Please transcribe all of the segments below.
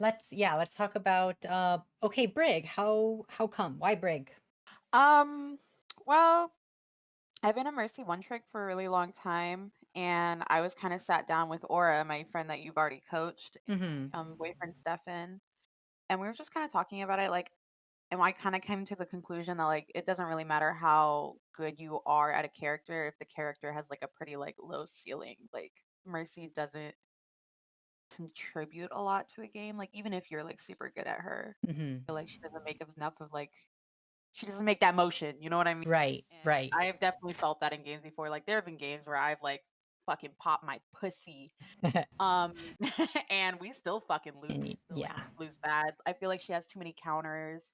let's talk about okay, Brig. How come? Why Brig? Um, well, I've been a Mercy One Trick for a really long time, and I was kind of sat down with Aura, my friend that you've already coached, Mm-hmm. boyfriend Stefan, and we were just kind of talking about it, like, and I kind of came to the conclusion that like it doesn't really matter how good you are at a character if the character has like a pretty like low ceiling. Like Mercy doesn't contribute a lot to a game. Like even if you're like super good at her, I Mm-hmm. feel like she doesn't make enough of like she doesn't make that motion, you know what I mean? Right, And right. I have definitely felt that in games before. Like there have been games where I've like fucking popped my pussy. Um and we still fucking lose. We still like Yeah. lose bad. I feel like she has too many counters.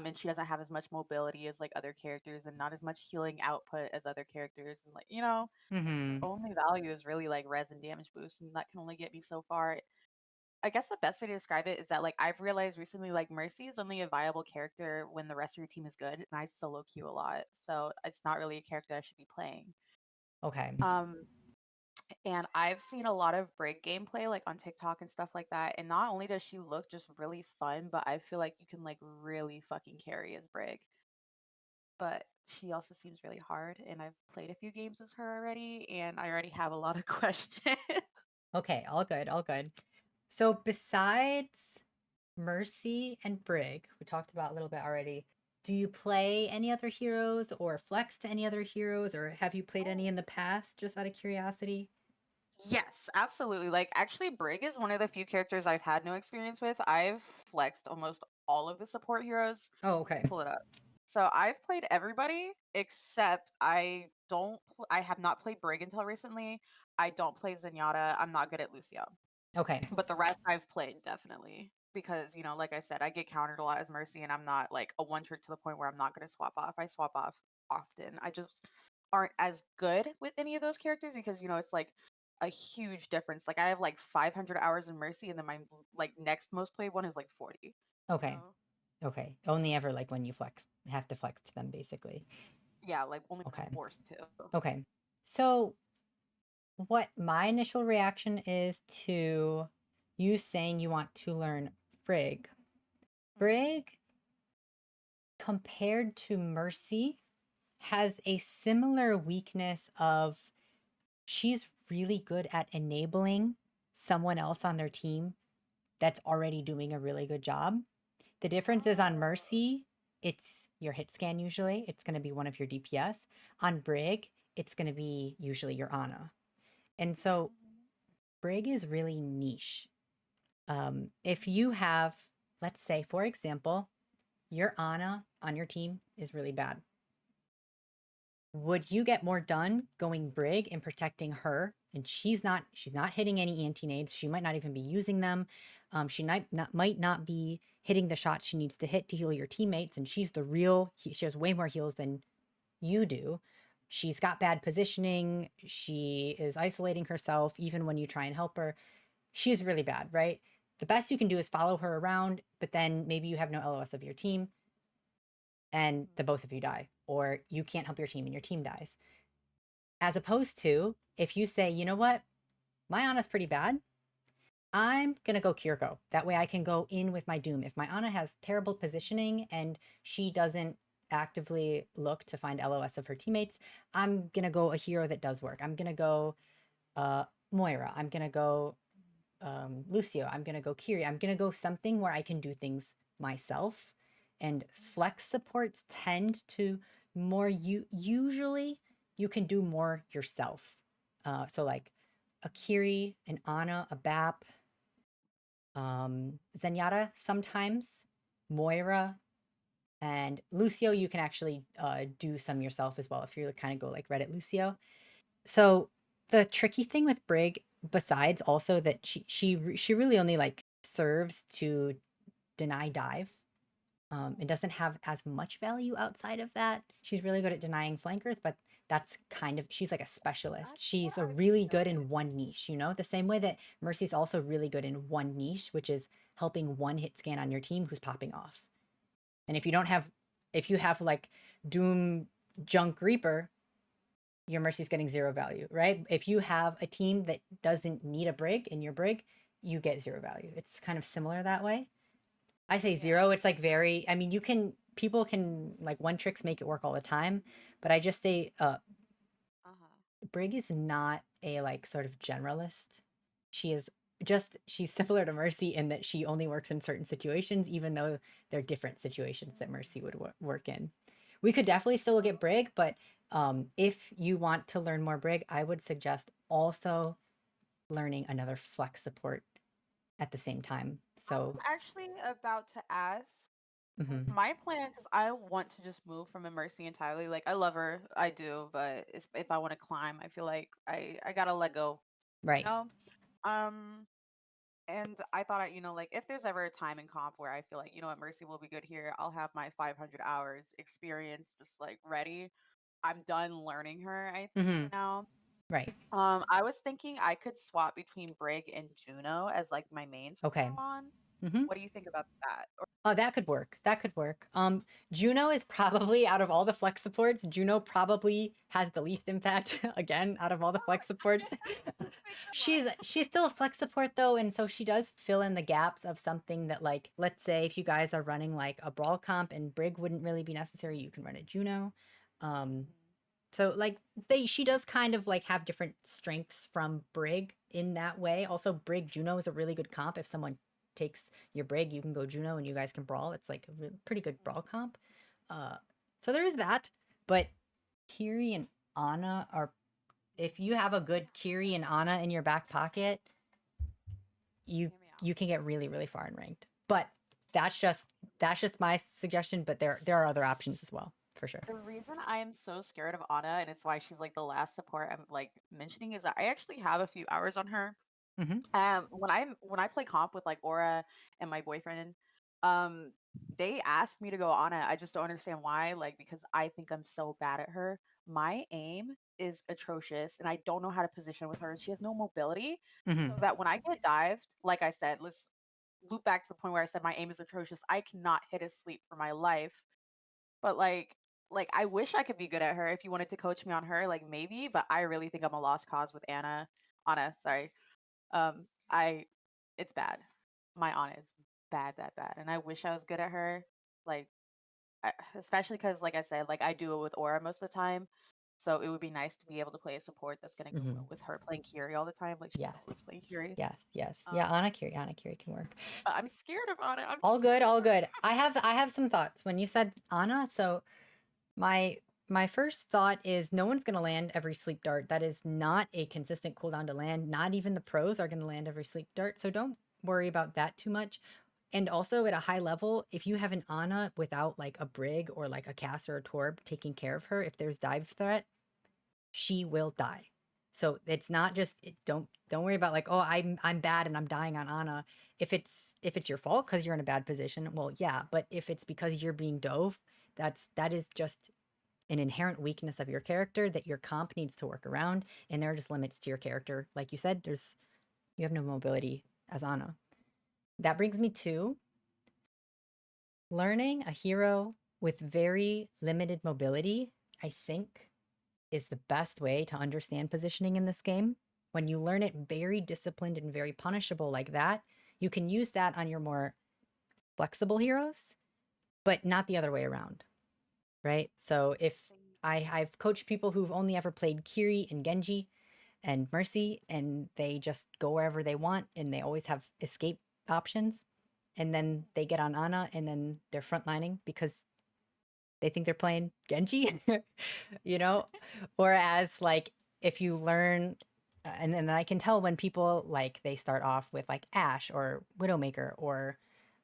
And she doesn't have as much mobility as like other characters and not as much healing output as other characters. And like, her Mm-hmm. only value is really like res and damage boost, and that can only get me so far. I guess the best way to describe it is that like I've realized recently like Mercy is only a viable character when the rest of your team is good, and I solo queue a lot, so it's not really a character I should be playing. Okay. Um, and I've seen a lot of Brig gameplay like on TikTok and stuff like that, and not only does she look just really fun, but I feel like you can like really fucking carry as Brig. But she also seems really hard, and I've played a few games as her already, and I already have a lot of questions. Okay, all good, all good. So besides Mercy and Brig, we talked about a little bit already. Do you play any other heroes or flex to any other heroes, or have you played any in the past, just out of curiosity? Yes, absolutely. Like, actually, Brig is one of the few characters I've had no experience with. I've flexed almost all of the support heroes. Oh, Let me okay. pull it up. So I've played everybody except I have not played Brig until recently. I don't play Zenyatta. I'm not good at Lucio. Okay. But the rest I've played definitely. Because, like I said, I get countered a lot as Mercy, and I'm not like a one trick to the point where I'm not going to swap off. I swap off often. I just aren't as good with any of those characters because, it's like a huge difference. Like I have like 500 hours in Mercy, and then my like next most played one is like 40. Okay. Okay. Only ever like when you have to flex to them, basically. Yeah, like only when Okay. I'm forced to. Okay. So, what my initial reaction is to you saying you want to learn Brig. Mhm. Brig, compared to Mercy, has a similar weakness of she's really good at enabling someone else on their team that's already doing a really good job. The difference is on Oh. Mercy, it's your hit scan usually. It's going to be one of your DPS. On Brig, it's going to be usually your Ana. And so Mhm. Brig is really niche. If you have, let's say, for example, your Ana on your team is really bad. Would you get more done going Brig and protecting her? And she's not hitting any anti-nades. She might not even be using them. She might not be hitting the shots she needs to hit to heal your teammates. And she has way more heals than you do. She's got bad positioning. She is isolating herself even when you try and help her. She's really bad, right? The best you can do is follow her around, but then maybe you have no LOS of your team and the both of you die, or you can't help your team and your team dies. As opposed to if you say, you know what, my Ana's pretty bad. I'm gonna go Kiriko. That way I can go in with my Doom. If my Ana has terrible positioning and she doesn't actively look to find LOS of her teammates, I'm gonna go a hero that does work. I'm gonna go uh Moira. I'm gonna go Lucio. I'm gonna go Kiri. I'm gonna go something where I can do things myself. And flex supports tend to more usually you can do more yourself. So like a Kiri, an Ana, a Bap, Zenyatta sometimes, Moira, and Lucio. You can actually do some yourself as well if you kind of go like Reddit Lucio. So the tricky thing with Brig, besides also that she really only like serves to deny dive. It doesn't have as much value outside of that. She's really good at denying flankers, but that's kind of she's like a specialist. That's She's what a I've really good in noticed. one niche, the same way that Mercy's also really good in one niche, which is helping one hit scan on your team who's popping off. And if you have like Doom Junk Reaper, your Mercy's getting zero value, right? If you have a team that doesn't need a Brig in your Brig, you get 0 value. It's kind of similar that way. I say Yeah. 0, it's like very, I mean, people can like one tricks make it work all the time, but I just say Uh-huh. Brig is not a like sort of generalist. She is just she's similar to Mercy in that she only works in certain situations, even though they're different situations that Mercy would work in. We could definitely still look at Brig, but if you want to learn more Brig, I would suggest also learning another flex support at the same time. So, I'm actually about to ask, because mhm, my plan, because I want to just move from a Mercy entirely. Like I love her, I do, but if I want to climb, I feel like I gotta let go, you right. know. Um, and I thought, like if there's ever a time in comp where I feel like, what, Mercy will be good here, I'll have my 500 hours experience just like ready. I'm done learning her, I think, for Hmm. now. Right. I was thinking I could swap between Brig and Juno as like my mains from Okay. now on. Hmm. What do you think about that? Or Oh, that could work. That could work. Juno is probably out of all the flex supports, Juno probably has the least impact again out of all the flex supports. make her she's laugh. she's still a flex support though, and so she does fill in the gaps of something that like let's say if you guys are running like a brawl comp and Brig wouldn't really be necessary, you can run a Juno. Um, Mhm. so like she does kind of like have different strengths from Brig in that way. Also, Brig Juno is a really good comp. If someone takes your Brig, you can go Juno and you guys can brawl. It's like a pretty good brawl comp. Uh, so there is that. But Kiri and Ana are if you have a good Kiri and Ana in your back pocket, you Hear me out. you can get really really far in ranked. But that's just my suggestion. But there are other options as well for sure. The reason I am so scared of Ana, and it's why she's like the last support I'm like mentioning, is that I actually have a few hours on her. Hmm. When I play comp with like Aura and my boyfriend, um, they asked me to go Ana. I just don't understand why. Like because I think I'm so bad at her. My aim is atrocious, and I don't know how to position with her. She has no mobility, Hmm. so that when I get dived, like I said, let's loop back to the point where I said my aim is atrocious. I cannot hit a sleep for my life. But like I wish I could be good at her. If you wanted to coach me on her, like maybe, but I really think I'm a lost cause with Anna, sorry. I it's bad. My Anna is bad, bad, bad. And I wish I was good at her. Like especially cuz like I said, like I do it with Aura most of the time. So it would be nice to be able to play a support that's going to go well Hmm. with her playing Kiri all the time. Like she's Yes. always playing Kiri. Yes, yes. Yeah, Um Anna Curie can work. but I'm scared of Anna. I'm All so good, all scared. good. I have some thoughts. When you said Anna, so my my first thought is no one's gonna land every sleep dart. That is not a consistent cooldown to land. Not even the pros are gonna land every sleep dart. So don't worry about that too much. And also at a high level, if you have an Anna without like a Brig or like a Cass or a Torb taking care of her, if there's dive threat, she will die. So it's not just don't worry about like, oh, I'm bad and I'm dying on Ana. If it's your fault because you're in a bad position, well, yeah. But if it's because you're being dove, that is just an inherent weakness of your character that your comp needs to work around. And there are just limits to your character. Like you said, you have no mobility as Ana. That brings me to learning a hero with very limited mobility, I think is the best way to understand positioning in this game. When you learn it very disciplined and very punishable like that, you can use that on your more flexible heroes, but not the other way around, right? So if I've coached people who've only ever played Kiri and Genji and Mercy, and they just go wherever they want, and they always have escape options, and then they get on Ana, and then they're frontlining because they think they're playing Genji, you know? Whereas, like, if you learn, and then I can tell when people like they start off with like Ash or Widowmaker or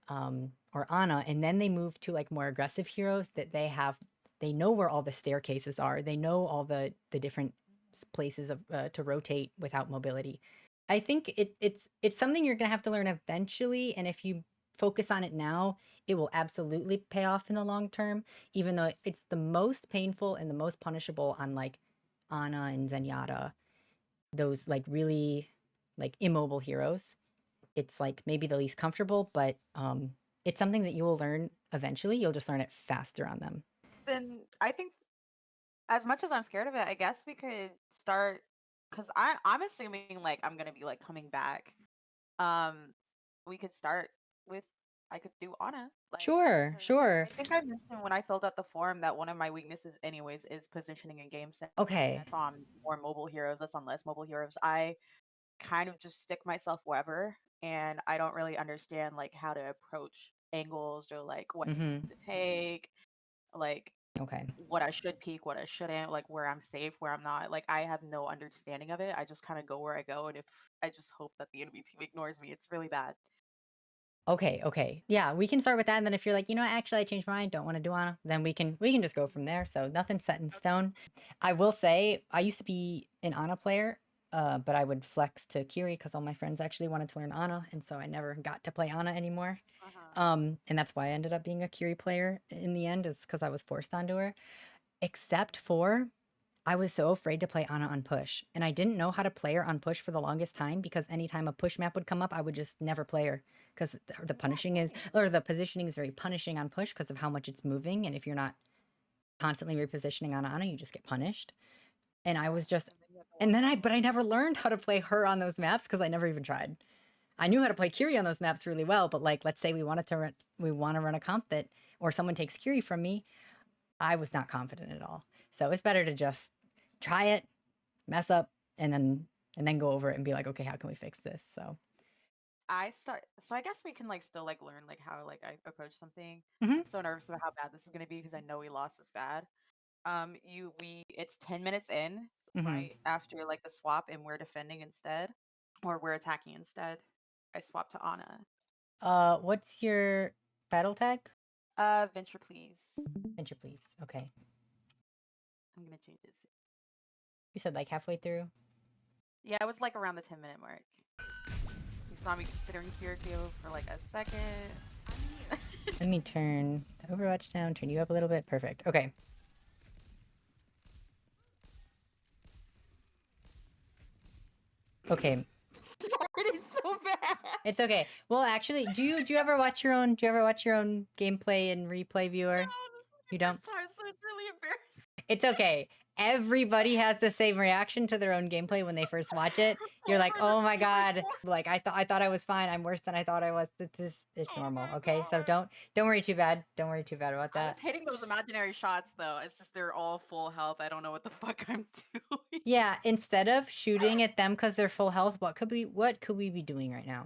Ana, and then they move to like more aggressive heroes that they know where all the staircases are, they know all the different places of to rotate without mobility. I think it's something you're gonna have to learn eventually, and if you focus on it now, it will absolutely pay off in the long term. Even though it's the most painful and the most punishable on like Ana and Zenyatta, those like really like immobile heroes. It's like maybe the least comfortable, but it's something that you will learn eventually. You'll just learn it faster on them. Then I think as much as I'm scared of it, I guess we could start because I'm assuming like I'm gonna be like coming back. Um, we could start with I could do Ana, like Sure, because sure. I think I mentioned when I filled out the form that one of my weaknesses, anyways, is positioning and game sense, and Okay. that's on more mobile heroes. That's on less mobile heroes. I kind of just stick myself wherever, and I don't really understand like how to approach angles or like what Mm-hmm. hits to take, like Okay. what I should peek, what I shouldn't, like where I'm safe, where I'm not. Like I have no understanding of it. I just kind of go where I go, and if I just hope that the enemy team ignores me, it's really bad. Okay, okay. Yeah, we can start with that. And then if you're like, you know what, actually I changed my mind, don't want to do Ana, then we can just go from there. So nothing's set in Okay. stone. I will say I used to be an Ana player, but I would flex to Kiri because all my friends actually wanted to learn Ana, and so I never got to play Ana anymore. Uh-huh. And that's why I ended up being a Kiri player in the end, is because I was forced onto her. Except for I was so afraid to play Ana on push, and I didn't know how to play her on push for the longest time because anytime a push map would come up, I would just never play her because the Yeah, punishing is, same. or the positioning is very punishing on push because of how much it's moving, and if you're not constantly repositioning on Ana, you just get punished. And I Yeah. was just, And then you have to and walk then around but I alone. never learned how to play her on those maps because I never even tried. I knew how to play Kiri on those maps really well, but like, let's say we want to run a comp that, or someone takes Kiri from me, I was not confident at all. So it's better to just try it, mess up, and then go over it and be like, okay, how can we fix this? So So I guess we can like still like learn like how like I approach something. hmm I'm so nervous about how bad this is gonna be because I know we lost this bad. It's 10 minutes in, hmm right after like the swap, and we're defending instead, or we're attacking instead. I swapped to Ana. what's your battle tag? Venture please. Venture, please. Okay, I'm gonna change it soon. you said like halfway through. Yeah, it was like around the 10-minute mark. You saw me considering Kiriko for like a second. Let me turn Overwatch down, turn you up a little bit. Perfect. Okay. Okay. It is so bad. It's okay. Well, actually, do you ever watch your own gameplay and replay No, viewer? this is You my don't? first time, so it's really embarrassing. It's okay. Everybody has the same reaction to their own gameplay when they first watch it. You're like, Over the "Oh my secret god." war. Like I thought I was fine. I'm worse than I thought I was. This it's Oh normal, my okay? So god. don't worry too bad. Don't worry too bad about I was that. hitting those imaginary shots though. It's just they're all full health. I don't know what the fuck I'm doing. Yeah, instead of shooting at them cuz they're full health, what could we be doing right now?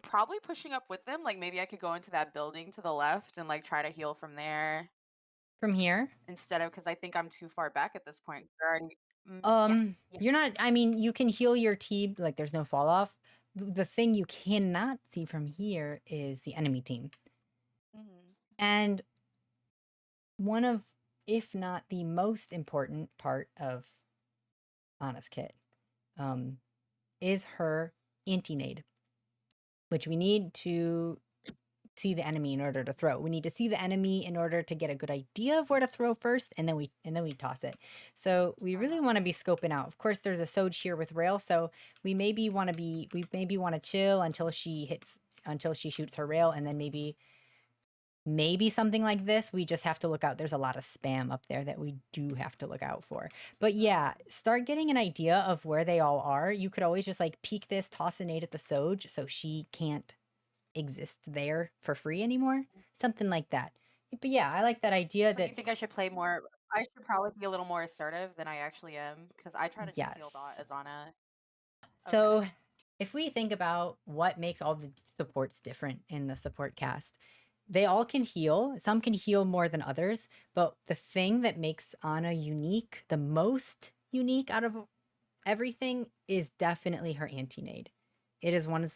Probably pushing up with them. Like maybe I could go into that building to the left and like try to heal from there From here? instead of because I think I'm too far back at this point. They're already. Yeah. You're Yes. not, I mean, you can heal your team, like there's no fall off. The thing you cannot see from here is the enemy team. Hmm. And one of, if not the most important part of Ana's kit, um, is her anti-nade, which we need to see the enemy in order to throw. We need to see the enemy in order to get a good idea of where to throw first, and then we toss it. So we really Uh-huh. want to be scoping out. Of course, there's a Soj here with rail, so we maybe want to chill until she shoots her rail, and then maybe something like this, we just have to look out. There's a lot of spam up there that we do have to look out for. But yeah, Okay. start getting an idea of where they all are. You could always just like peek this, toss a nade at the Soj so she can't exist there for free anymore. Something like that. But yeah, I like that idea So that you think I should play more? I should probably be a little more assertive than I actually am because I try to just heal yes. dot as Ana. Okay. So if we think about what makes all the supports different in the support cast, they all can heal. Some can heal more than others, but the thing that makes Ana unique, the most unique out of everything, is definitely her anti-nade. It is one of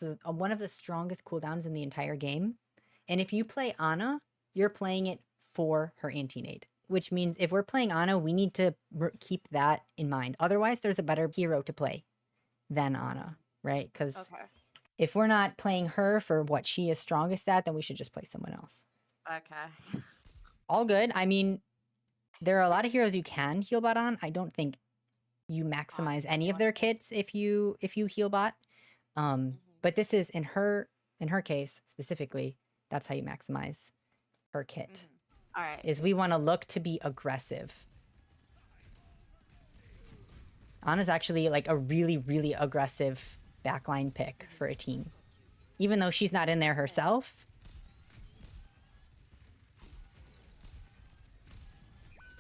the strongest cooldowns in the entire game. And if you play Ana, you're playing it for her anti-nade, which means if we're playing Ana, we need to keep that in mind. Otherwise, there's a better hero to play than Ana, right? Because Okay. if we're not playing her for what she is strongest at, then we should just play someone else. Okay. All good. I mean, there are a lot of heroes you can heal bot on. I don't think you Ana's maximize the any of one, I their think. kits if you heal bot. Hmm. But this is in her case specifically. That's how you maximize her kit. Hmm. All right. Is we want to look to be aggressive. Ana's actually like a really really aggressive backline pick for a team. Even though she's not in there herself.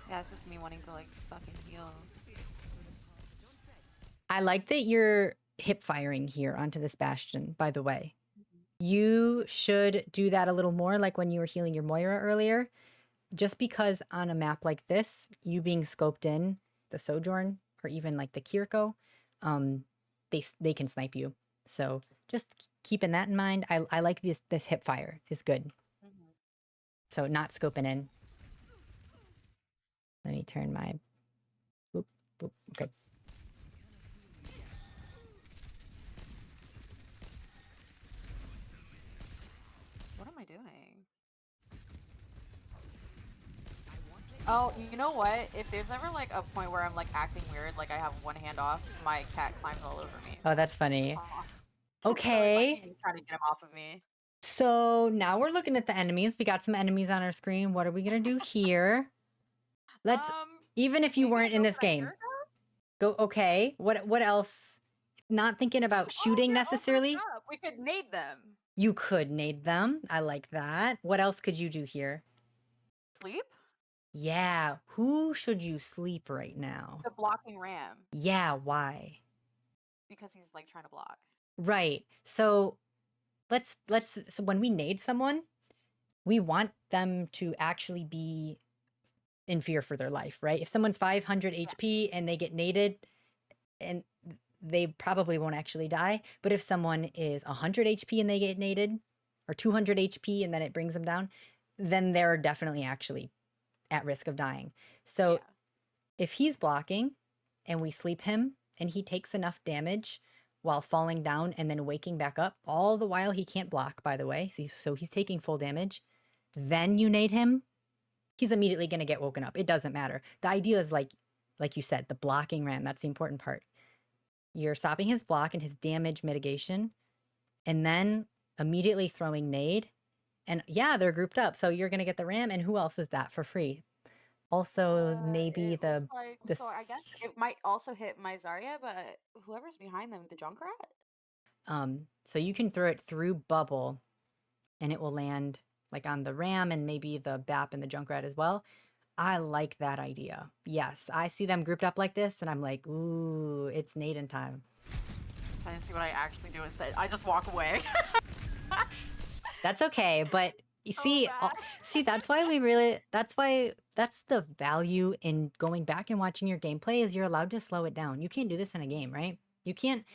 Yeah, it's just me wanting to like fucking heal. I like that you're hip firing here onto this Bastion, by the way. You should do that a little more, like when you were healing your Moira earlier. Just because on a map like this, you being scoped in, the Sojourn, or even like the Kiriko, they can snipe you. So just keeping that in mind. I like this hip fire is good. So not scoping in. Let me turn my... Boop, boop, okay. What am I doing? Oh, you know what? If there's ever like a point where I'm like acting weird, like I have one hand off, my cat climbs all over me. Oh, that's funny. Aw. Okay. So, like, trying to get him off of me. So now we're looking at the enemies. We got some enemies on our screen. What are we gonna do here? Let's, even if you maybe weren't in go this for that game, Kiriko? go, okay. What else? Not thinking about shooting they're all grouped necessarily. up. We could nade them. You could nade them. I like that. What else could you do here? Sleep? Yeah. Who should you sleep right now? The blocking ram. Yeah. Why? Because he's like trying to block. Right. So so when we nade someone, we want them to actually be in fear for their life, right? If someone's 500 HP and they get naded, and they probably won't actually die. But if someone is 100 HP and they get naded, or 200 HP and then it brings them down, then they're definitely actually at risk of dying. So if he's blocking and we sleep him and he takes enough damage while falling down and then waking back up, all the while he can't block, by the way, so he's taking full damage, then you nade him, he's immediately going to get woken up. It doesn't matter. The idea is like you said, the blocking ram, that's the important part. You're stopping his block and his damage mitigation, and then immediately throwing nade. And yeah, they're grouped up, so you're going to get the ram, and who else is that for free? Also, maybe so I guess it might also hit my Zarya, but whoever's behind them, the Junkrat? So you can throw it through bubble, and it will land like on the ram and maybe the BAP and the Junkrat as well. I like that idea. Yes, I see them grouped up like this, and I'm like, ooh, it's Naden time. I didn't see what I actually do instead. I just walk away. That's okay, but you see, see, that's why that's the value in going back and watching your gameplay is you're allowed to slow it down. You can't do this in a game, right? You can't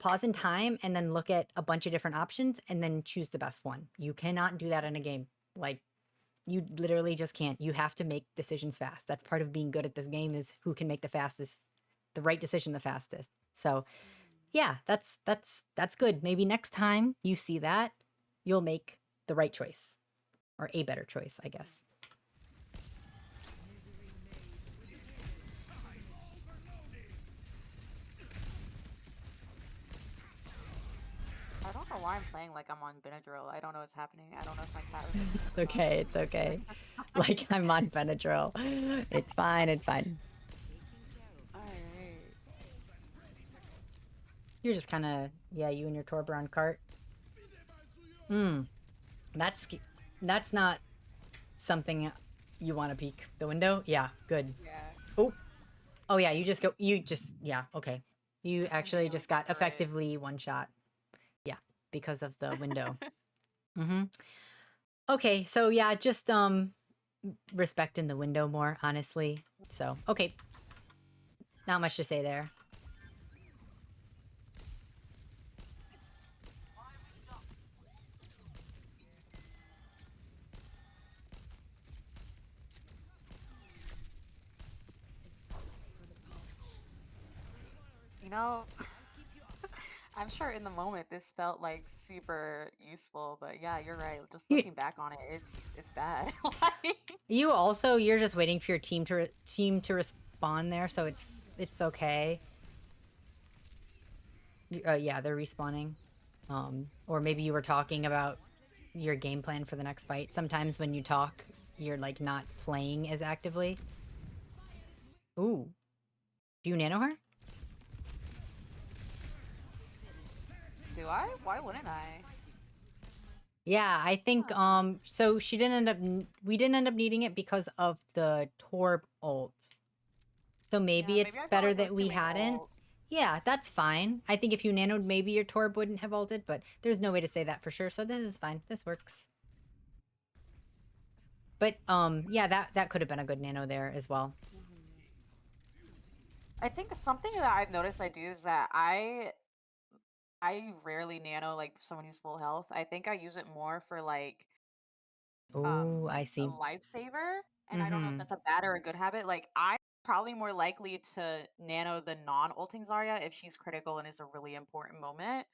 pause in time and then look at a bunch of different options and then choose the best one. You cannot do that in a game. Like, you literally just can't. You have to make decisions fast. That's part of being good at this game, is who can make the right decision the fastest. So yeah, that's good. Maybe next time you see that, you'll make the right choice, or a better choice, I guess. I don't know why I'm playing like I'm on Benadryl. I don't know what's happening. I don't know if my cat was It's okay, it's okay. Like I'm on Benadryl. It's fine, it's fine. Alright. You're just kind of, yeah, you and your Torbjorn cart. That's not something you want to peek the window. Yeah, good. Yeah. Oh yeah, yeah, okay. You actually just got effectively one shot. Yeah, because of the window. Okay, so yeah, just respecting the window more, honestly. So, okay. Not much to say there. You know, I'm sure in the moment this felt like super useful, but yeah, you're right. Just looking back on it, it's bad. You're just waiting for your team to respawn there, so it's okay. Yeah, they're respawning. Or maybe you were talking about your game plan for the next fight. Sometimes when you talk, you're like not playing as actively. Ooh. Do you nano her? to. Why wouldn't I? Yeah, I think Huh. so she didn't end up we didn't end up needing it because of the Torb ult. So Yeah, maybe it's maybe I felt better like it that was too we many hadn't. ult. Yeah, that's fine. I think if you nanoed, maybe your Torb wouldn't have ulted, but there's no way to say that for sure. So this is fine. This works. But yeah, that could have been a good nano there as well. Mhm. I think something that I've noticed I do is that I rarely nano like someone who's full health. I think I use it more for like Oh, I a see. lifesaver, and I don't know if Mm-hmm. that's a bad or a good habit. Like I probably more likely to nano the non-ulting Zarya if she's critical and is a really important moment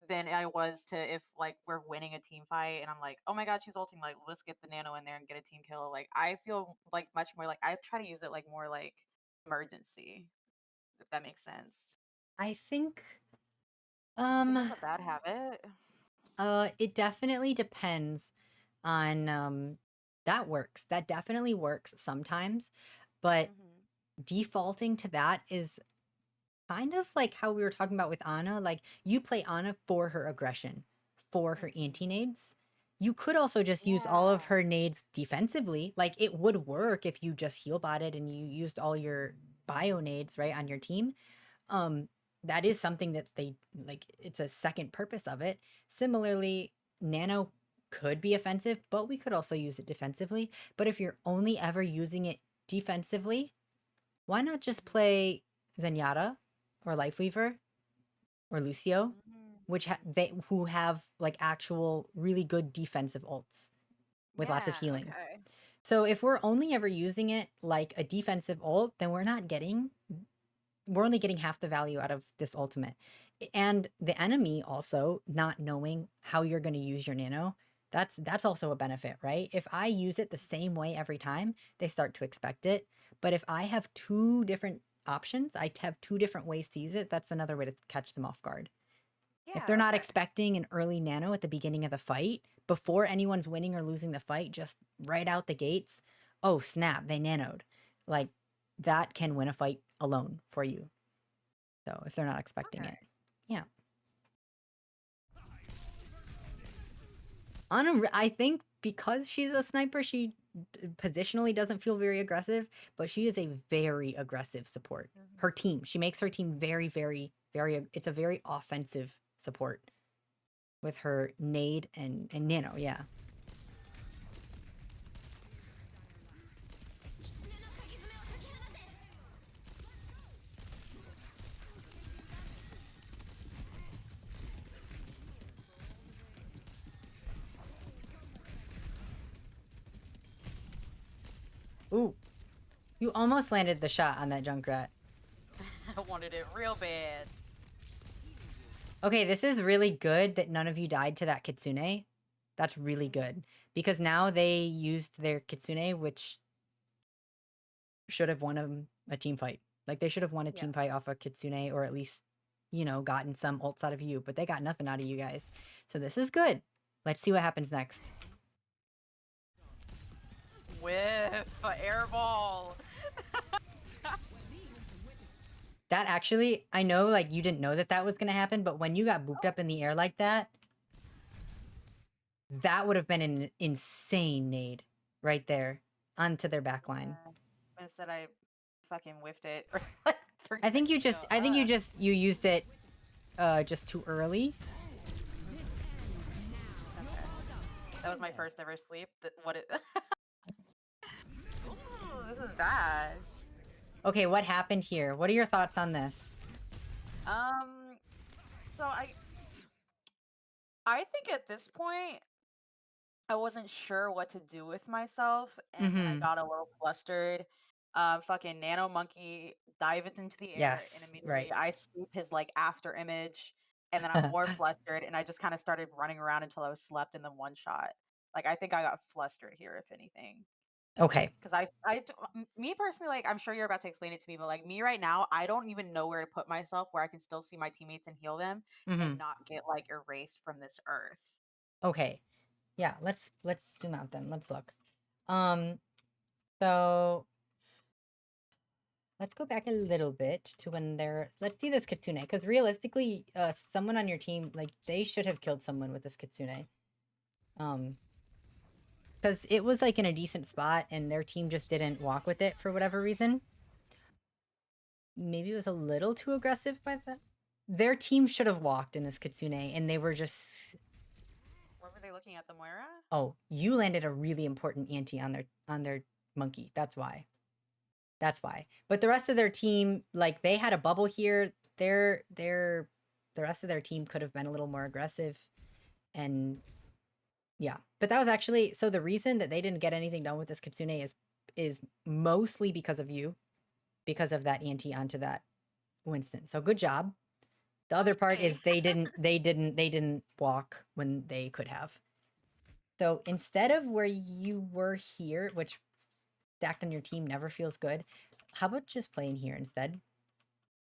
than I was to if like we're winning a team fight and I'm like, oh my god, she's ulting, like let's get the nano in there and get a team kill. Like I feel like much more like I try to use it like more like emergency, if that makes sense. I think Do you think um that's a bad habit? it definitely depends on that works. That definitely works sometimes, but Hmm. defaulting to that is kind of like how we were talking about with Anna. Like you play Anna for her aggression, for her Hmm. anti-nades. You could also just use all of Yeah. her nades defensively. Like it would work if you just heal botted and you used all your bio nades, right, on your team. Um, that is something that they like, it's a second purpose of it. Similarly, Nano could be offensive, but we could also use it defensively. But if you're only ever using it defensively, why not just Hmm. play Zenyatta or Lifeweaver or Lucio, which Hmm. they who have like actual really good defensive ults with lots of Yeah. healing. Okay. So if we're only ever using it like a defensive ult, then we're only getting half the value out of this ultimate. And the enemy also not knowing how you're going to use your nano, that's also a benefit, right? If I use it the same way every time, they start to expect it. But if I have two different options, I have two different ways to use it, that's another way to catch them off guard. If they're Yeah. not Okay. expecting an early nano at the beginning of the fight, before anyone's winning or losing the fight, just right out the gates, oh snap, they nanoed. Like that can win a fight alone for you. So if they're not expecting it. Okay. Yeah. I think because she's a sniper, she positionally doesn't feel very aggressive, but she is a very aggressive support. Her Hmm. team, she makes her team very, very, very, it's a very offensive support with her nade and nano. Yeah. Ooh, you almost landed the shot on that Junkrat. I wanted it real bad. Okay, this is really good that none of you died to that Kitsune. That's really Hmm. good because now they used their Kitsune, which should have won a team fight. Like they should have won a Yeah. team fight off of Kitsune or at least, gotten some ults out of you, but they got nothing out of you guys. So this is good. Let's see what happens next. Whiff, airball. That actually, I know like you didn't know that that was going to happen, but when you got booped Oh, up in the air like that, that would have been an insane nade right there onto their back line. yeah. Instead, I fucking whiffed it like 3 I think you seconds ago. just I think you used it just too early. Okay. That was my first ever sleep. What it? Ooh, this is bad. Okay, what happened here? What are your thoughts on this? Um. So I think at this point I wasn't sure what to do with myself, and then I Mhm. got a little flustered. Fucking Nano Monkey dives into the air, and Yes, immediately right. I sweep his like after image, and then I'm more flustered, and I just kind of started running around until I was slept in the one shot. Like I think I got flustered here, if anything, Okay. because me personally, like I'm sure you're about to explain it to me, but like me right now, I don't even know where to put myself where I can still see my teammates and heal them, and Mhm. not get like erased from this earth. Okay. Yeah, let's zoom out then. Let's look. Um so let's go back a little bit to when they're. Let's see this Kitsune, because realistically, someone on your team, like, they should have killed someone with this Kitsune. Because it was like in a decent spot, and their team just didn't walk with it for whatever reason. Maybe it was a little too aggressive by that. Their team should have walked in this Kitsune, and they were just. What were they looking at, the Moira? Oh, you landed a really important anti on their monkey. That's why. That's why. But the rest of their team, like, they had a bubble here. The rest of their team could have been a little more aggressive, and yeah. But that was actually, so the reason that they didn't get anything done with this Kitsune is mostly because of you, because of that anti onto that Winston. So good job. The other part Okay. is they didn't walk when they could have. So instead of where you were here, which stacked on your team never feels good, how about just playing here instead?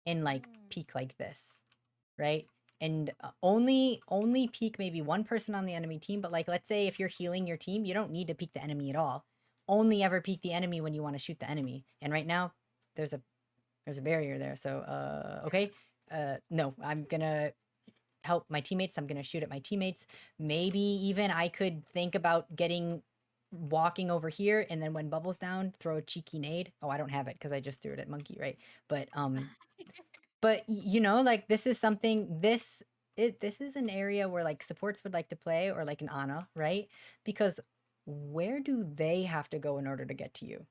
And like peek like this, right? And only peek maybe one person on the enemy team, but like, let's say if you're healing your team, you don't need to peek the enemy at all. Only ever peek the enemy when you want to shoot the enemy. And right now there's a barrier there. So okay. No, I'm gonna help my teammates. I'm gonna shoot at my teammates. Maybe even I could think about walking over here, and then when bubbles down, throw a cheeky nade. Oh, I don't have it because I just threw it at monkey, right? But you know, like, this is something, this is an area where like supports would like to play, or like an Ana, right? Because where do they have to go in order to get to you?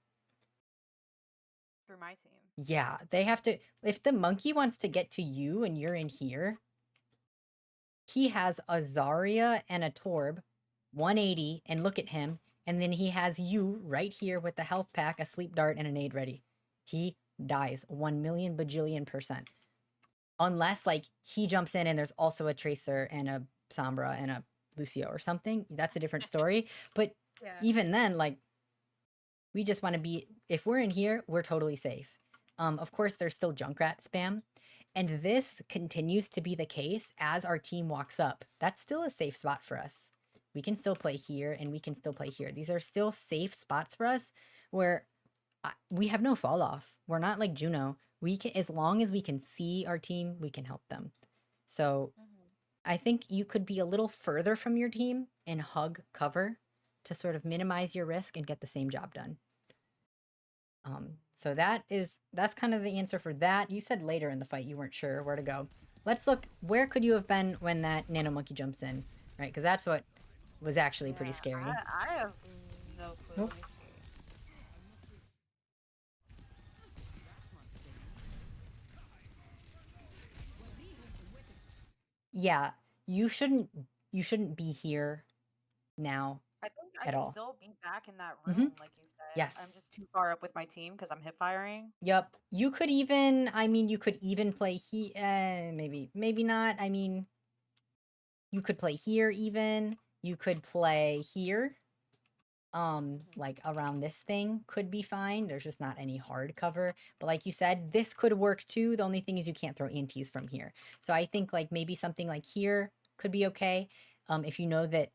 Through my team. Yeah, they have to. If the monkey wants to get to you and you're in here, he has a Zarya and a Torb, 180, and look at him. And then he has you right here with the health pack, a sleep dart, and a nade ready. He dies 1 million bajillion %. Unless, like, he jumps in and there's also a Tracer and a Sombra and a Lucio or something. That's a different story. But Yeah. even then, like, we just want to be, if we're in here, we're totally safe. Of course, there's still Junkrat spam. And this continues to be the case as our team walks up. That's still a safe spot for us. We can still play here, and we can still play here. These are still safe spots for us where we have no fall off. We're not like Juno. We can, as long as we can see our team, we can help them. So I think you could be a little further from your team and hug cover to sort of minimize your risk and get the same job done. So that's kind of the answer for that. You said later in the fight you weren't sure where to go. Let's look, where could you have been when that nano monkey jumps in, right? Because that's what was actually pretty scary. I have no clue. Nope. Yeah, you shouldn't be here now. I think I At can all. still be back in that room, like you said. Yes. I'm just too far up with my team because I'm hip firing. Yep. You could even, I mean, you could even play maybe not. I mean, you could play here even. You could play here. Like around this thing could be fine. There's just not any hard cover. But like you said, this could work too. The only thing is you can't throw antis from here. So I think like maybe something like here could be okay. If you know that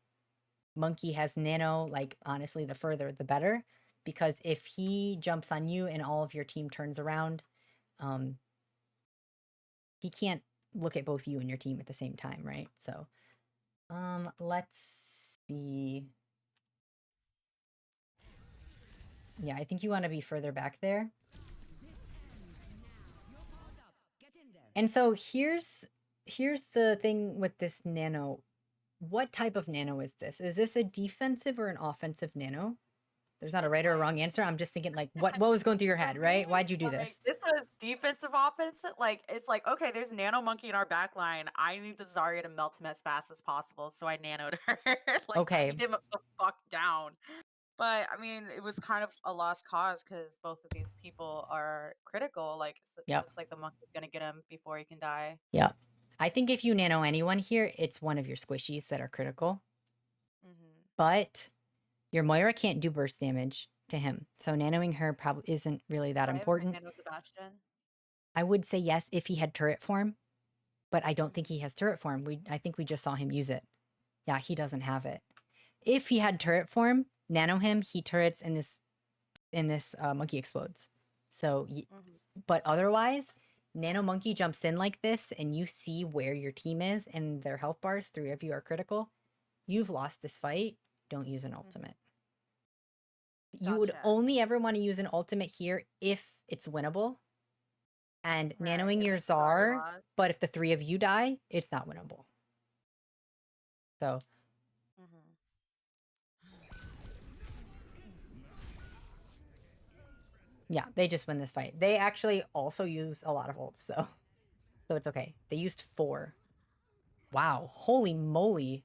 monkey has nano, like honestly, the further the better. Because if he jumps on you and all of your team turns around, he can't look at both you and your team at the same time, right? So, let's see. Yeah, I think you want to be further back there. And so here's the thing with this nano. What type of nano is this? Is this a defensive or an offensive nano? There's not a right or a wrong answer. I'm just thinking, like, what was going through your head, right? Why'd you do this? This is defensive offensive. Like, it's like, okay, there's Nano Monkey in our back line. I need the Zarya to melt him as fast as possible, so I nanoed her. Like, Okay. I need him the fuck down. But I mean, it was kind of a lost cause because both of these people are critical. Like, it looks like the monkey's gonna get him before he can die. Yeah. I think if you nano anyone here, it's one of your squishies that are critical. But your Moira can't do burst damage to him. So nanoing her probably isn't really that important. I would say yes if he had turret form, but I don't think he has turret form. I think we just saw him use it. Yeah, he doesn't have it. If he had turret form, nano him, he turrets, and this monkey explodes. So, but otherwise, Nano Monkey jumps in like this, and you see where your team is and their health bars. 3 of you are critical. You've lost this fight. Don't use an ultimate. You would Gotcha. only ever want to use an ultimate here if it's winnable. And Right, nanoing if your it's already Czar, lost. but if the 3 of you die, it's not winnable. So, Mhm. yeah, they just win this fight. They actually also use a lot of ults, so it's okay. They used 4. Wow, holy moly.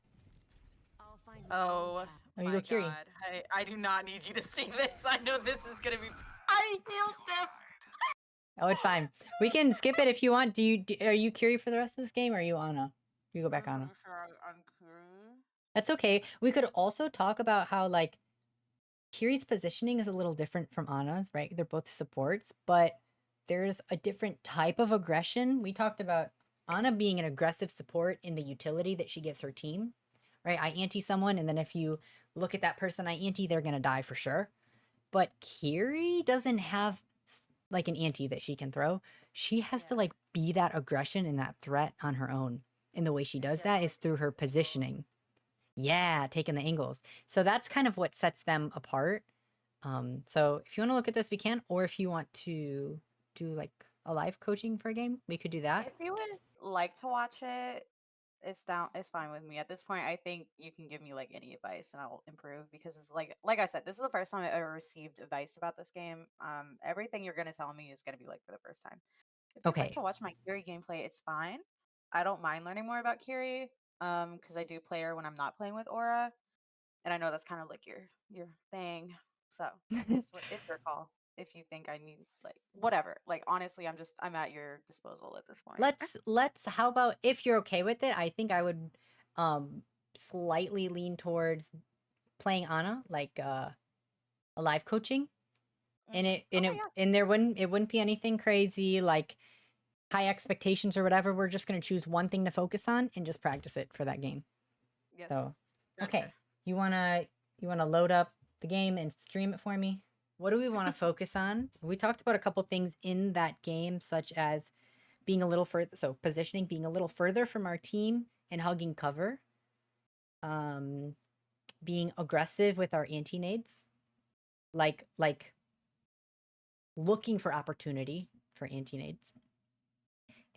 Oh There you my go, Kiri. god. I do not need you to see this. I know this is gonna be. I feel this. Oh, it's fine. We can skip it if you want. Are you Kiri for the rest of this game, or are you Anna? You go back I'm Anna. pretty sure I'm Kuru. That's okay. We could also talk about how like Kiri's positioning is a little different from Anna's, right? They're both supports, but there's a different type of aggression. We talked about Anna being an aggressive support in the utility that she gives her team, right? I anti someone, and then if you look at that person I anti, they're gonna die for sure. But Kiri doesn't have like an anti that she can throw. She has to Yeah. like be that aggression and that threat on her own. And the way she does that is through her positioning. Yeah, taking the angles. So that's kind of what sets them apart. So if you want to look at this, we can, or if you want to do like a live coaching for a game, we could do that. If you would like to watch it, it's down. It's fine with me at this point. I think you can give me like any advice, and I'll improve because it's like I said, this is the first time I ever received advice about this game. Everything you're gonna tell me is gonna be like for the first time. If you'd like Okay. to watch my Kiri gameplay, it's fine. I don't mind learning more about Kiri, because I do play her when I'm not playing with Aura, and I know that's kind of like your thing. So it's your call. If you think I need like whatever, like honestly, I'm at your disposal at this point. let's how about if you're okay with it, I think I would slightly lean towards playing Anna, like a live coaching. And Mhm. Okay, yeah. it wouldn't be anything crazy like high expectations or whatever. We're just gonna choose one thing to focus on and just practice it for that game. Yes. So Gotcha. okay. You wanna load up the game and stream it for me? What do we want to focus on? We talked about a couple things in that game, such as being a little further, so positioning, being a little further from our team and hugging cover. Being aggressive with our anti-nades, like looking for opportunity for anti-nades.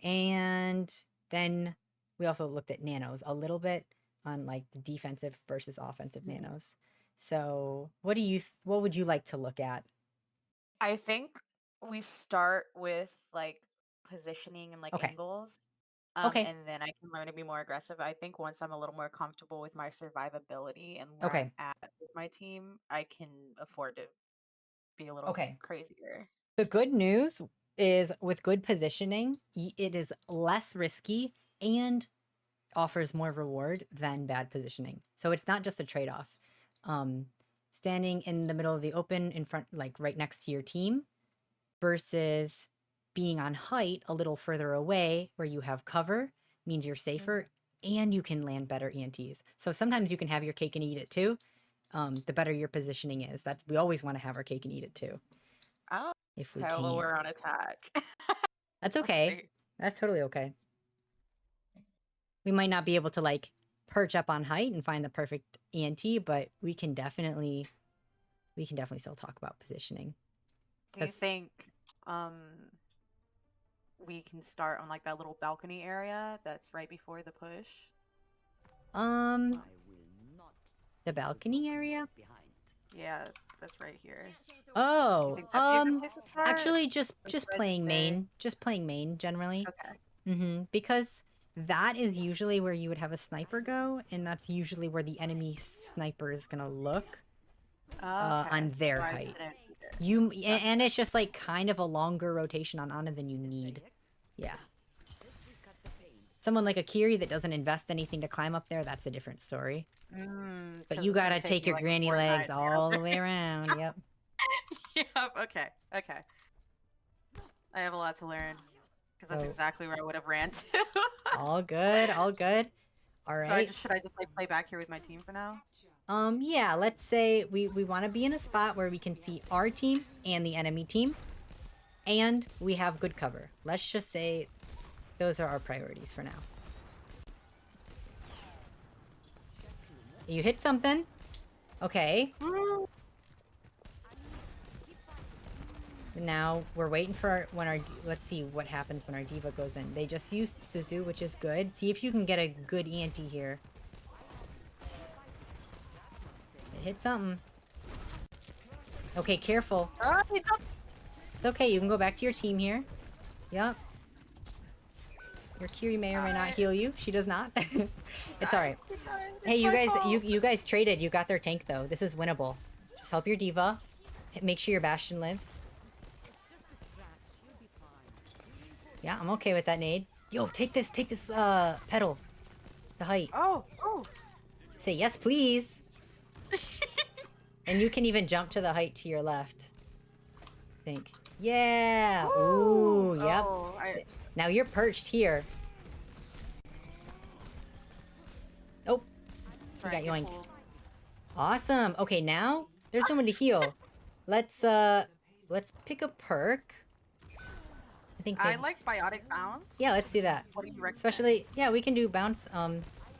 And then we also looked at nanos a little bit on like the defensive versus offensive nanos. So what would you like to look at? I think we start with like positioning and like Okay. angles. Okay. And then I can learn to be more aggressive. I think once I'm a little more comfortable with my survivability and where Okay. I'm at with my team, I can afford to be a little Okay. crazier. The good news is with good positioning, it is less risky and offers more reward than bad positioning. So it's not just a trade-off. Um, Standing in the middle of the open in front, like right next to your team, versus being on height a little further away where you have cover means you're safer and you can land better ENTs. So sometimes you can have your cake and eat it too. The better your positioning is. We always want to have our cake and eat it too. Oh, If we okay, well, can. we're on attack. That's Let's okay. see. That's totally okay. We might not be able to like perch up on height and find the perfect ENT, but we can definitely still talk about positioning. Do you 'Cause- think um we can start on like that little balcony area that's right before the push? the balcony area? Yeah, that's right here. Do you Oh, think that'd be a good place to start? actually just Or should I playing say- main, just playing main generally. Okay. Because that is usually where you would have a sniper go, and that's usually where the enemy sniper is gonna look on their So I height. shouldn't do it. And it's just like kind of a longer rotation on Ana than you need. Yeah. Someone like a Kiri that doesn't invest anything to climb up there, that's a different story. But 'Cause you it's gonna gotta take take me, your like, granny 4 legs nights to get all up the way around. Yep. Yep. Okay. Okay. I have a lot to learn because that's So- exactly where I would have ran to. All good. All good. All So right. should I just like play back here with my team for now? Yeah, let's say we want to be in a spot where we can see our team and the enemy team. and we have good cover. Let's just say those are our priorities for now. You hit something. Okay. Now we're waiting for when our let's see what happens when our diva goes in. They just used Suzu, which is good. See if you can get a good ENT here. It hit something. Okay, careful. It's okay, you can go back to your team here. Yup. Your Kiri may or may not heal you. She does not. It's alright. Hey, you guys traded. You got their tank though. This is winnable. Just help your diva. Make sure your Bastion lives. Yeah, I'm okay with that nade. Yo, take this pedal. The height. Oh. Say yes, please. And you can even jump to the height to your left. Think. Yeah. Ooh, yep. Oh, Now you're perched here. Oh, you got yoinked. Awesome. Okay, now there's someone to heal. Let's pick a perk. I like biotic bounce. Yeah, let's do that. What do you recommend? Especially, yeah, we can do bounce.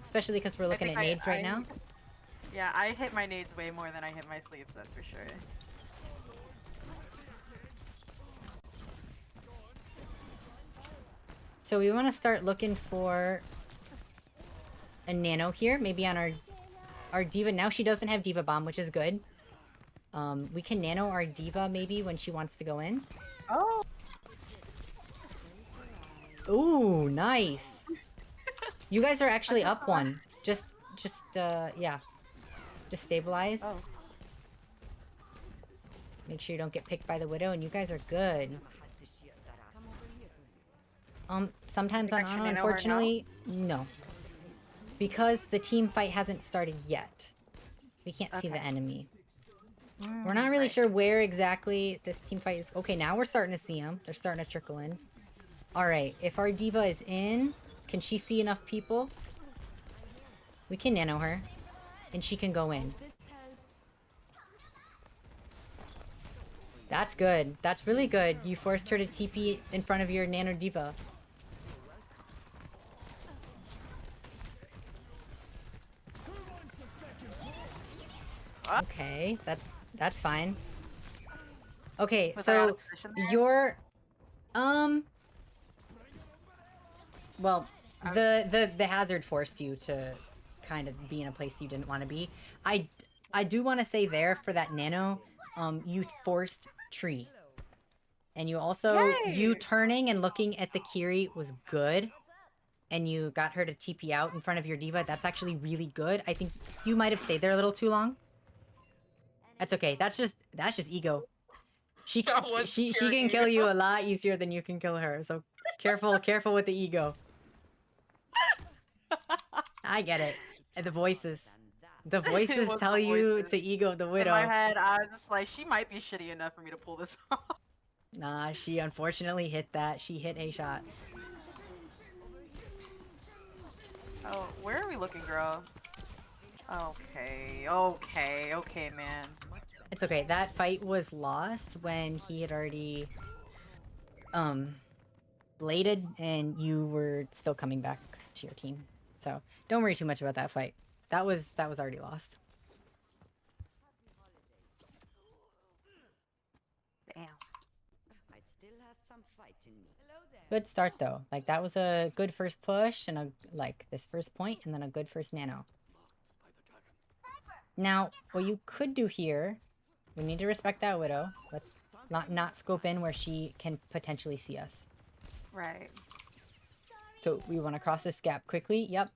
Especially because we're looking at nades right now. Yeah, I hit my nades way more than I hit my sleeves. That's for sure. So we want to start looking for a nano here, maybe on our diva. Now she doesn't have diva bomb, which is good. We can nano our diva maybe when she wants to go in. Oh. Ooh, nice. You guys are actually up one. Just yeah. Just stabilize. Oh. Make sure you don't get picked by the Widow, and you guys are good. Sometimes on Ana, unfortunately, no. Because the team fight hasn't started yet. We can't see the enemy. We're not really sure where exactly this team fight is. Okay, now we're starting to see them. They're starting to trickle in. Alright, if our diva is in, can she see enough people? We can nano her. And she can go in. That's good. That's really good. You forced her to TP in front of your nano diva. Okay, that's fine. Okay, so you're well, the hazard forced you to kind of be in a place you didn't want to be. I do want to say there for that nano, you forced tree. And you also, you turning and looking at the Kiri was good. And you got her to TP out in front of your diva. That's actually really good. I think you might have stayed there a little too long. That's okay. That's just ego. She can kill you a lot easier than you can kill her. So careful with the ego. I get it. And the voices tell you to ego the Widow. In my head, I was just like, she might be shitty enough for me to pull this off. Nah, she unfortunately hit that. She hit a shot. Oh, where are we looking, girl? Okay, man. It's okay. That fight was lost when he had already bladed and you were still coming back to your team. So don't worry too much about that fight. That was already lost. Damn. I still have some fight in me. Good start though. Like that was a good first push and this first point and then a good first nano. Now, what you could do here, we need to respect that Widow. Let's not scope in where she can potentially see us. Right. So we want to cross this gap quickly. Yep.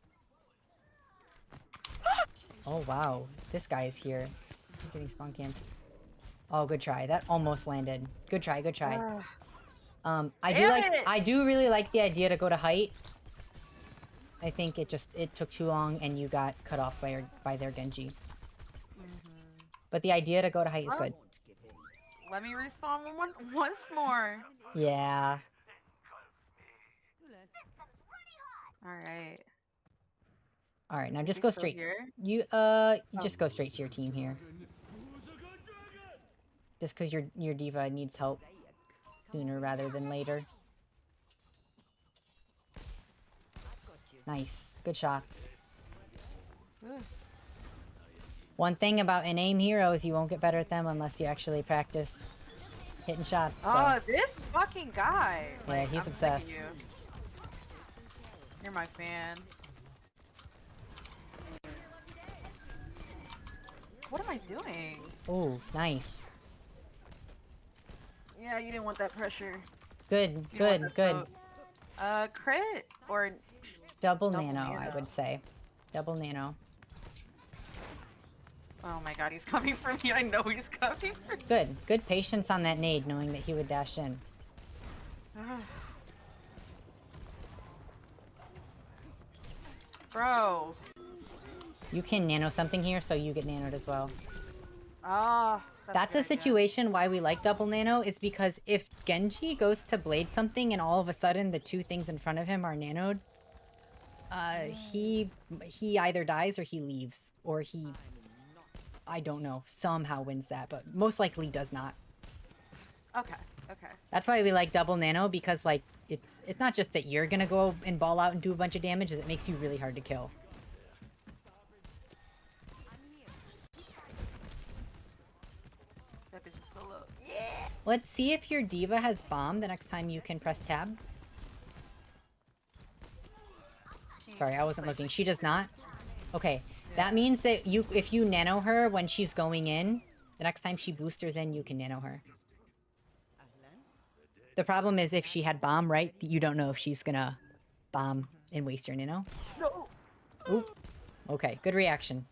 Oh wow, this guy is here. He's getting spawn camped. Oh, good try. That almost landed. Good try. Good try. I do really like the idea to go to height. I think it took too long and you got cut off by their Genji. But the idea to go to height is good. Let me respawn once more. Yeah. Alright. Alright, now just go straight. Here? You just go straight to your team here. Just because your diva needs help. sooner rather than later. Nice. Good shots. Ooh. One thing about iname heroes, you won't get better at them unless you actually practice hitting shots. So. Oh, this fucking guy. Yeah, Like, he's I'm sick of obsessed. you. You're my fan. What am I doing? Ooh, nice. Yeah, you didn't want that pressure. Good, You didn't want good, that good. soak. Crit or Double Double nano, I nano. would say. Double nano. oh my god, he's coming for me. I know he's coming for me. Good. Good patience on that nade, knowing that he would dash in. Bro. You can nano something here, so you get nanoed as well. Ah, That's a situation why we like double nano, is because if Genji goes to blade something and all of a sudden the two things in front of him are nanoed, he either dies or he leaves, or he, I don't know, somehow wins that, but most likely does not. Okay, okay. That's why we like double nano, because like it's not just that you're gonna go and ball out and do a bunch of damage, is it makes you really hard to kill. That bitch is so low. Yeah. Let's see if your diva has bomb the next time you can press tab. Sorry, I wasn't looking. She does not? Okay. That means that if you nano her when she's going in, the next time she boosters in, you can nano her. The problem is if she had bomb, right? You don't know if she's gonna bomb and waste your nano. No. Oop. Okay, good reaction.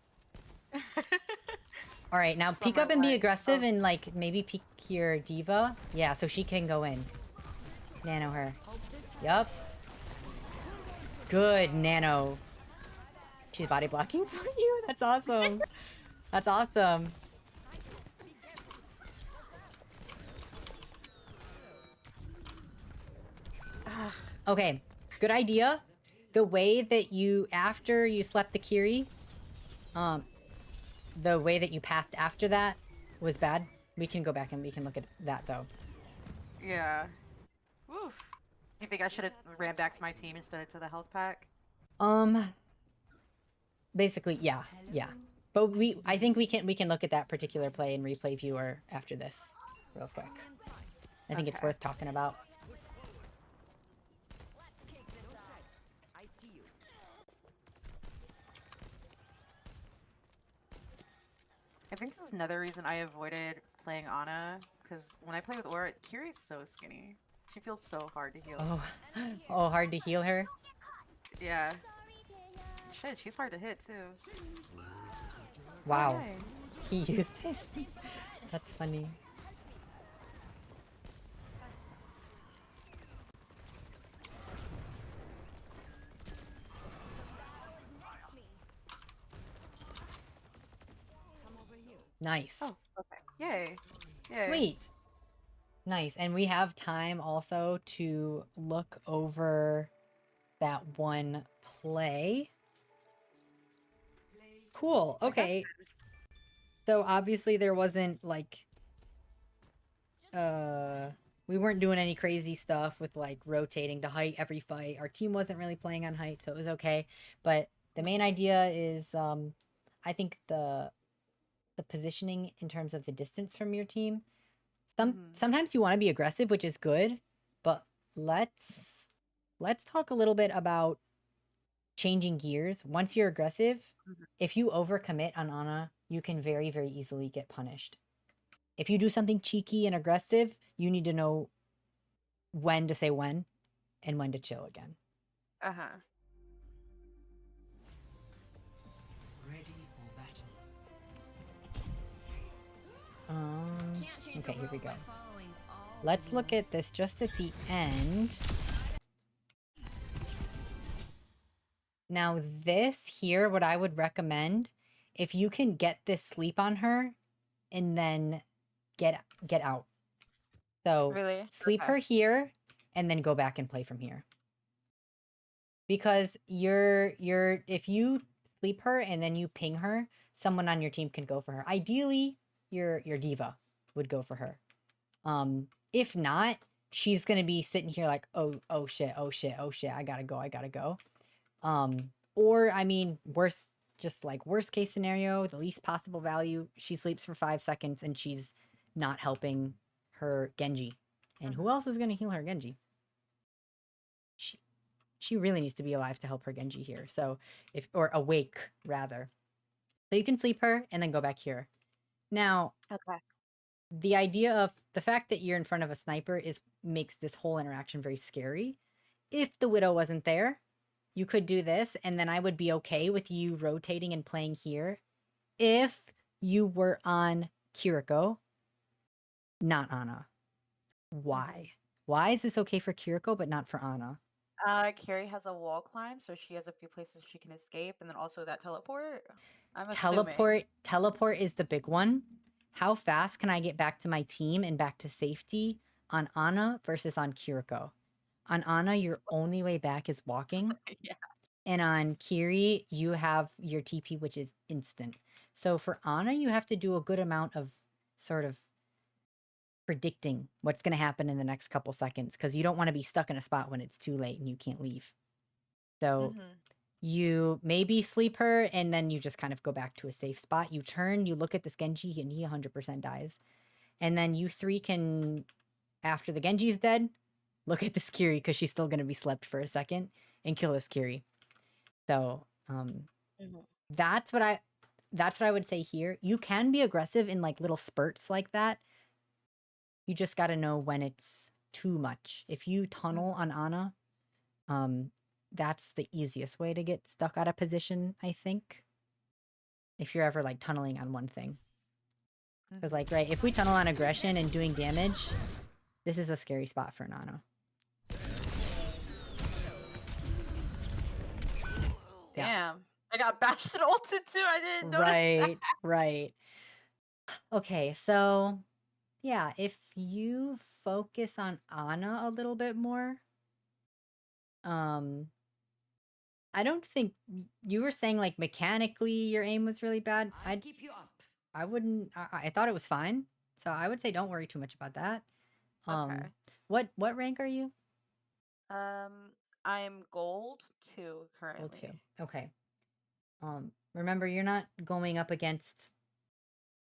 All right, now It's on peek my up and be line. aggressive Oh. and like maybe peek your diva. Yeah, so she can go in. Nano her. Yup. Good nano. She's body blocking for you. That's awesome. That's awesome. Okay, good idea. The way that you, after you slept the Kiri, the way that you pathed after that was bad. We can go back and we can look at that though. Yeah. Woof. You think I should have ran back to my team instead of to the health pack? Basically, yeah, yeah. But I think we can look at that particular play in replay viewer after this, real quick. I think it's Okay. worth talking about. I see you. I think this is another reason I avoided playing Ana, because when I play with Aura, Kiri's so skinny. She feels so hard to heal. Oh, oh, hard to heal her. Yeah. Shit, she's hard to hit too. Wow, Hi. he used his. That's funny. Come over here. Nice. Oh, okay. Yay. Yay. Sweet. Nice. And we have time also to look over that one play. Cool. Okay. So obviously there wasn't like we weren't doing any crazy stuff with like rotating to height every fight. Our team wasn't really playing on height, so it was okay. But the main idea is I think the positioning in terms of the distance from your team. Sometimes you want to be aggressive, which is good, but let's talk a little bit about changing gears. Once you're aggressive, if you overcommit on Ana, you can very, very easily get punished. If you do something cheeky and aggressive, you need to know when to say when and when to chill again. Uh-huh. Ready for battle. Okay, here we go. Let's look at this just at the end. Now this here, what I would recommend, if you can get this sleep on her and then get out. So Really? sleep Okay. her here and then go back and play from here. Because if you sleep her and then you ping her, someone on your team can go for her. Ideally, your diva would go for her. If not, she's gonna be sitting here like, oh shit, oh shit, oh shit, I gotta go, I gotta go. Or I mean, worst case scenario, the least possible value, she sleeps for 5 seconds and she's not helping her Genji. And who else is gonna heal her Genji? She she really needs to be alive to help her Genji here. So or awake rather. So you can sleep her and then go back here. Now, Okay. the idea of the fact that you're in front of a sniper makes this whole interaction very scary. If the Widow wasn't there, you could do this, and then I would be okay with you rotating and playing here if you were on Kiriko, not Ana. Why? Why is this okay for Kiriko but not for Ana? Carrie has a wall climb, so she has a few places she can escape, and then also that teleport. I'm assuming. Teleport is the big one. How fast can I get back to my team and back to safety on Ana versus on Kiriko? On Ana, your only way back is walking. Yeah. And on Kiri, you have your TP, which is instant. So for Ana, you have to do a good amount of sort of predicting what's going to happen in the next couple seconds because you don't want to be stuck in a spot when it's too late and you can't leave. So you maybe sleep her and then you just kind of go back to a safe spot. You turn, you look at this Genji and he 100% dies. And then you three can, after the Genji's dead, look at this Kiri because she's still going to be slept for a second and kill this Kiri. So that's what I would say here. You can be aggressive in like little spurts like that. You just got to know when it's too much. If you tunnel on Ana, that's the easiest way to get stuck out of position, I think. If you're ever like tunneling on one thing. Because like, right, if we tunnel on aggression and doing damage, this is a scary spot for an Ana. Yeah. Damn. I got bashed and ulted too. I didn't notice that. Right. Okay, so yeah, if you focus on Ana a little bit more, I don't think you were saying like mechanically your aim was really bad. I'll keep you up. I wouldn't. I thought it was fine, so I would say don't worry too much about that. Okay. What rank are you? I'm gold 2 currently. Gold 2. Okay. Remember you're not going up against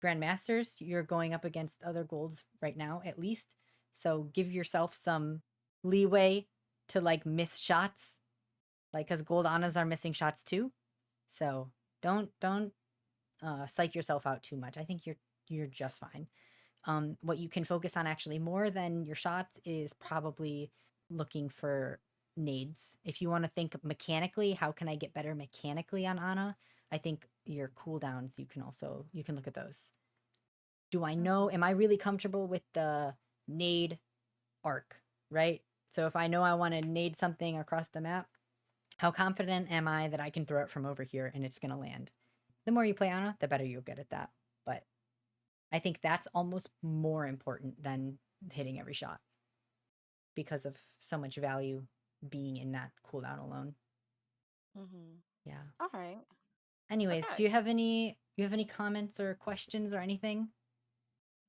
Grandmasters. You're going up against other golds right now, at least. So give yourself some leeway to like miss shots, like because gold Anas are missing shots too. So don't psych yourself out too much. I think you're just fine. What you can focus on actually more than your shots is probably looking for nades. If you want to think mechanically, how can I get better mechanically on Ana? I think your cooldowns, you can look at those. Do I know, am I really comfortable with the nade arc, right? So if I know I want to nade something across the map, how confident am I that I can throw it from over here and it's going to land? The more you play Ana, the better you'll get at that. But I think that's almost more important than hitting every shot because of so much value being in that cooldown alone. Yeah. All right. Anyways, Okay. do you have any comments or questions or anything?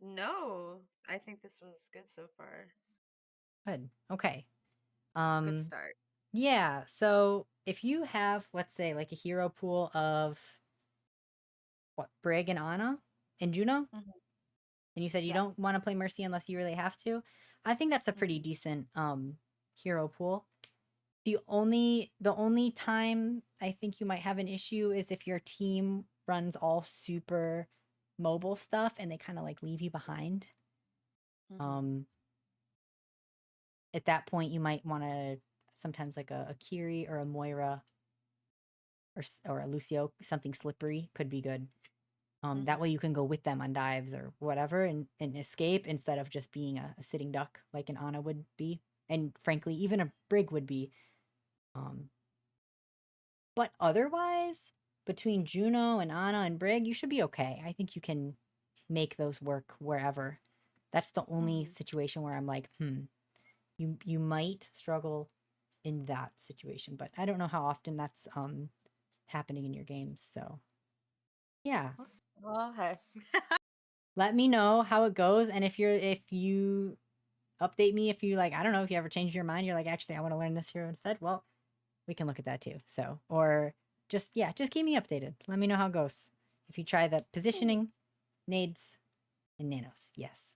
No, I think this was good so far. Good. Okay. Good start. Yeah, so if you have, let's say, like a hero pool of what, Brig and Ana and Juno, and you said you don't want to play Mercy unless you really have to, I think that's a pretty decent hero pool. The only time I think you might have an issue is if your team runs all super mobile stuff and they kind of like leave you behind. At that point, you might want to sometimes like a Kiri or a Moira or a Lucio, something slippery could be good. That way you can go with them on dives or whatever and escape instead of just being a sitting duck like an Ana would be. And frankly, even a Brig would be. But otherwise, between Juno and Ana and Brig, you should be okay. I think you can make those work wherever. That's the only situation where I'm like, you might struggle in that situation, but I don't know how often that's happening in your games. So yeah. Well, hey. Let me know how it goes, and if you update me if you like, I don't know, if you ever change your mind, you're like, actually, I want to learn this hero instead. Well, we can look at that too. So, or just, yeah, just keep me updated. Let me know how it goes. If you try the positioning, nades, and nanos. Yes.